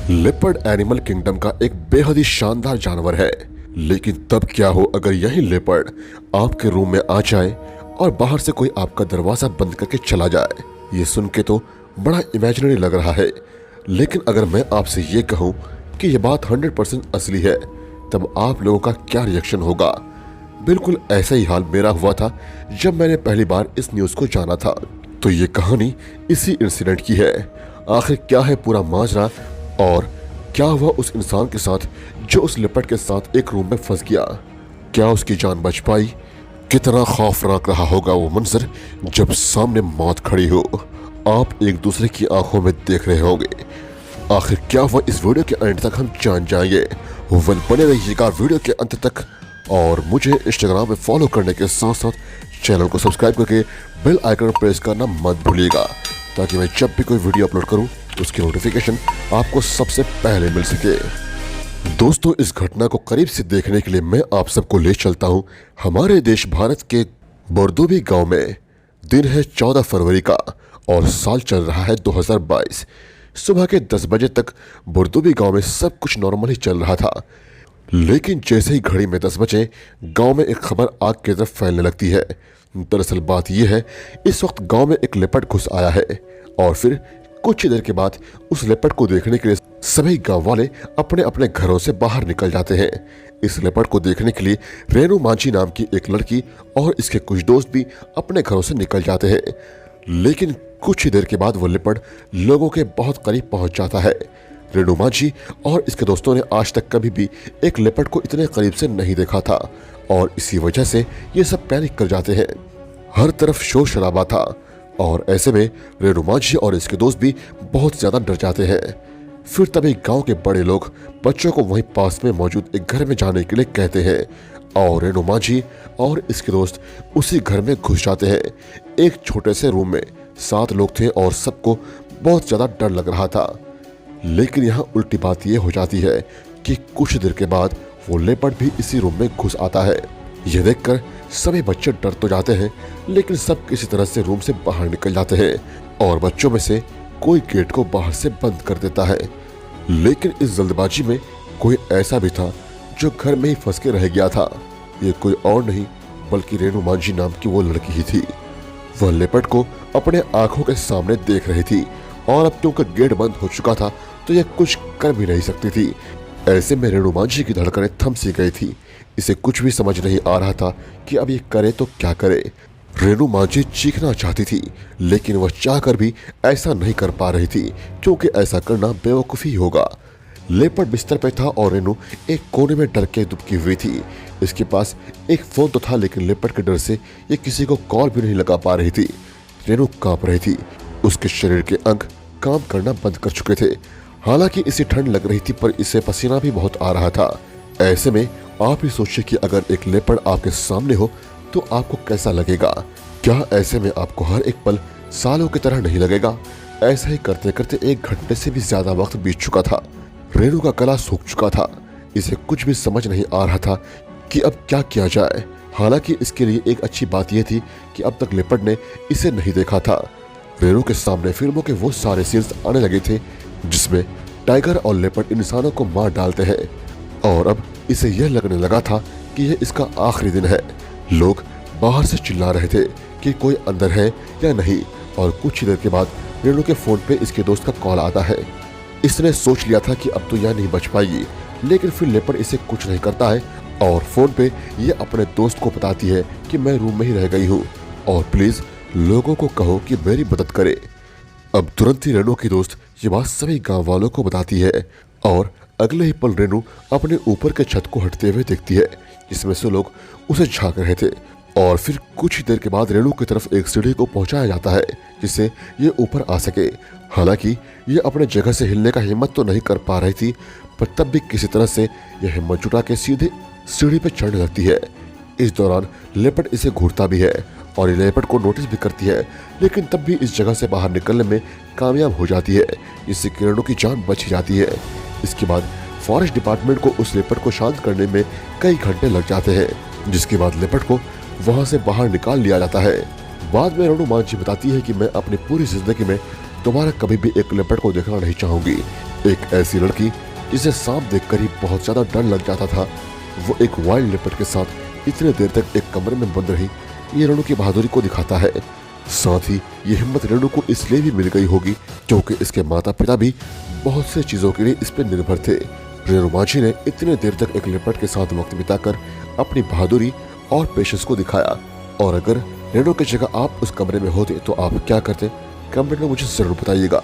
Leopard animal kingdom का एक बेहद ही शानदार जानवर है। लेकिन तब क्या हो अगर यही लेपर्ड आपके रूम में आ जाए और बाहर से कोई आपका दरवाजा बंद करके चला जाए। ये सुन के तो बड़ा इमेजिनरी लग रहा है, लेकिन अगर मैं आपसे ये कहूं कि ये बात 100% असली है, तब आप लोगों का क्या रिएक्शन होगा। बिल्कुल ऐसा ही हाल मेरा हुआ था जब मैंने पहली बार इस न्यूज़ को जाना था। तो ये कहानी इसी इंसिडेंट की है। आखिर क्या है पूरा माजरा और क्या हुआ उस इंसान के साथ जो उस लेपर्ड के साथ एक रूम में फंस गया। क्या उसकी जान बच पाई? कितना खौफनाक रहा होगा वो मंजर जब सामने मौत खड़ी हो। आप एक दूसरे की आंखों में देख रहे होंगे। आखिर क्या हुआ इस वीडियो के एंड तक हम जान जाएंगे। वेल बने रहिएगा वीडियो के अंत तक और मुझे इंस्टाग्राम पे फॉलो करने के साथ साथ चैनल को सब्सक्राइब करके बेल आइकन प्रेस करना मत भूलिएगा, ताकि मैं जब भी कोई वीडियो अपलोड करूं उसकी नोटिफिकेशन आपको सबसे पहले मिल सके। दोस्तों, इस घटना को करीब से देखने के लिए मैं आप सबको ले चलता हूं हमारे देश भारत के बोरदोबी गांव में। दिन है 14 फरवरी का और साल चल रहा है 2022। सुबह के 10 बजे तक बोरदोबी गांव में सब कुछ नॉर्मल ही चल रहा था, लेकिन जैसे ही घड़ी में 10 बजे गांव में एक खबर आग की तरफ फैलने लगती है। दरअसल बात यह है, इस वक्त गांव में एक लेपर्ड घुस आया है और फिर कुछ ही देर के बाद उस लेपर्ड को देखने के लिए सभी गांव वाले अपने अपने घरों से बाहर निकल जाते हैं। इस लेपर्ड को देखने के लिए रेणु मांझी नाम की एक लड़की और इसके कुछ दोस्त भी अपने घरों से निकल जाते हैं। लेकिन कुछ ही देर के बाद वो लेपर्ड लोगों के बहुत करीब पहुंच जाता है। रेणु मांझी और इसके दोस्तों ने आज तक कभी भी एक लेपर्ड को इतने करीब से नहीं देखा था और इसी वजह से ये सब पैनिक कर जाते हैं। हर तरफ शोर शराबा था और ऐसे में रेणु मांझी और इसके दोस्त भी बहुत ज्यादा डर जाते हैं। फिर तभी गांव के बड़े लोग बच्चों को वहीं पास में मौजूद एक घर में जाने के लिए कहते हैं और रेणु मांझी और इसके दोस्त उसी घर में घुस जाते हैं। एक छोटे से रूम में 7 लोग थे और सबको बहुत ज्यादा डर लग रहा था। लेकिन यहाँ उल्टी बात यह हो जाती है कि कुछ देर के बाद वो लेपर्ड भी इसी रूम में घुस आता है। यह देखकर सभी बच्चे डर तो जाते हैं, लेकिन सब किसी तरह से रूम से बाहर निकल जाते हैं और बच्चों में से कोई गेट को बाहर से बंद कर देता है। लेकिन इस जल्दबाजी में कोई ऐसा भी था जो घर में ही फंस के रह गया था। ये कोई और नहीं बल्कि रेणु मांझी नाम की वो लड़की ही थी। वह लेपर्ड को अपने आंखों के सामने देख रही थी और अब क्योंकि गेट बंद हो चुका था तो यह कुछ कर भी नहीं सकती थी। ऐसे में रेणु मांझी की धड़कनें थम सी गई थी। इसे कुछ भी समझ नहीं आ रहा था कि अब ये करे तो क्या करे। रेणु मांझी चीखना चाहती थी, लेकिन वह चाहकर भी ऐसा नहीं कर पा रही थी, क्योंकि ऐसा करना बेवकूफ़ी होगा। लेपर्ड बिस्तर पर था और रेणु एक कोने में डर के दुबकी हुई थी। इसके पास एक फोन तो था, लेकिन लेपर्ड के डर से ये किसी को कॉल भी नहीं लगा पा रही थी। रेणु कांप रही थी, उसके शरीर के अंग काम करना बंद कर चुके थे। हालांकि इसे ठंड लग रही थी, पर इसे पसीना भी बहुत आ रहा था। ऐसे में आप ही सोचिए कि अगर एक लेपर्ड आपके सामने हो तो आपको कैसा लगेगा। क्या ऐसे में आपको हर एक पल सालों की तरह नहीं लगेगा? ऐसा ही करते करते 1 घंटे से भी ज्यादा वक्त बीत चुका था। रेणु का गला सूख चुका था। इसे कुछ भी समझ नहीं आ रहा था कि अब क्या किया जाए। हालांकि इसके लिए एक अच्छी बात यह थी कि अब तक लेपर्ड ने इसे नहीं देखा था। रेणु के सामने फिल्मों के वो सारे सीन्स आने लगे थे जिसमें टाइगर और लेपर्ड इंसानों को मार डालते हैं और अब इसे यह लगने लगा था कि यह इसका आखिरी दिन है। लोग बाहर से चिल्ला रहे थे कि कोई अंदर है या नहीं और कुछ ही देर के बाद रेणु के फोन पे इसके दोस्त का कॉल आता है। इसने सोच लिया था कि अब तो यह नहीं बच पाएगी, लेकिन फिर लेपर्ड इसे कुछ नहीं करता है और फोन पे यह अपने दोस्त को बताती है कि मैं रूम में ही रह गई हूँ और प्लीज लोगों को कहो कि मेरी मदद करे। अब तुरंत ही रेणु की दोस्त ये बात सभी गांव वालों को बताती है और अगले ही पल रेणु अपने ऊपर के छत को हटते हुए देखती है, जिसमें से लोग उसे झांक रहे थे। और फिर कुछ ही देर के बाद रेणु की तरफ एक सीढ़ी को पहुंचाया जाता है जिससे ये ऊपर आ सके। हालांकि ये अपने जगह से हिलने का हिम्मत तो नहीं कर पा रही थी, पर तब भी किसी तरह से यह हिम्मत जुटा के सीधे सीढ़ी पर चढ़ने लगती है। इस दौरान लेपर्ड इसे घूरता भी है और ये लेपर्ड को नोटिस भी करती है, लेकिन तब भी इस जगह से बाहर निकलने में कामयाब हो जाती है, जिससे रेणु की जान बच ही जाती है। इसके बाद फॉरेस्ट डिपार्टमेंट को उस लेपर्ड को शांत करने में कई घंटे लग जाते हैं, जिसके बाद लेपर्ड को वहां से बाहर निकाल लिया जाता है। बाद में रेणु मांझी बताती है कि मैं अपनी पूरी जिंदगी में दोबारा कभी भी एक लेपर्ड को देखना नहीं चाहूंगी। एक ऐसी लड़की जिसे सांप देखकर ही बहुत ज्यादा डर लग जाता था, वो एक वाइल्ड लेपर्ड के साथ इतने देर तक एक कमरे में बंद रही, ये रेणु की बहादुरी को दिखाता है। साथ ही ये हिम्मत रेणु को इसलिए भी मिल गई होगी क्योंकि इसके माता पिता भी बहुत से चीजों के लिए इस पर निर्भर थे। रेणु मांझी ने इतने देर तक एक लेपर्ड के साथ वक्त बिताकर अपनी बहादुरी और पेशेंस को दिखाया। और अगर रेणु की जगह आप उस कमरे में होते तो आप क्या करते, कमेंट में मुझे जरूर बताइएगा।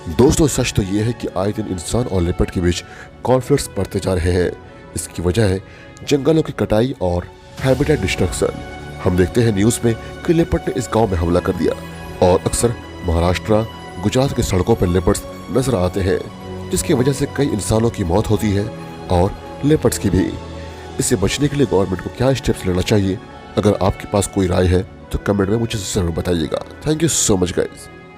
दोस्तों, सच तो ये है कि आए दिन इंसान और लेपर्ड के बीच कॉन्फ्लिक्ट्स बढ़ते जा रहे हैं। इसकी वजह है जंगलों की कटाई और हैबिटेट डिस्ट्रक्शन। हम देखते हैं न्यूज में कि लेपर्ड ने इस गांव में हमला कर दिया और अक्सर महाराष्ट्र, गुजरात की सड़कों पर लेपर्ड्स नजर आते हैं, जिसकी वजह से कई इंसानों की मौत होती है और लेपर्ड्स की भी। इससे बचने के लिए गवर्नमेंट को क्या स्टेप्स लेना चाहिए, अगर आपके पास कोई राय है तो कमेंट में मुझे जरूर बताइएगा। Thank you so much guys.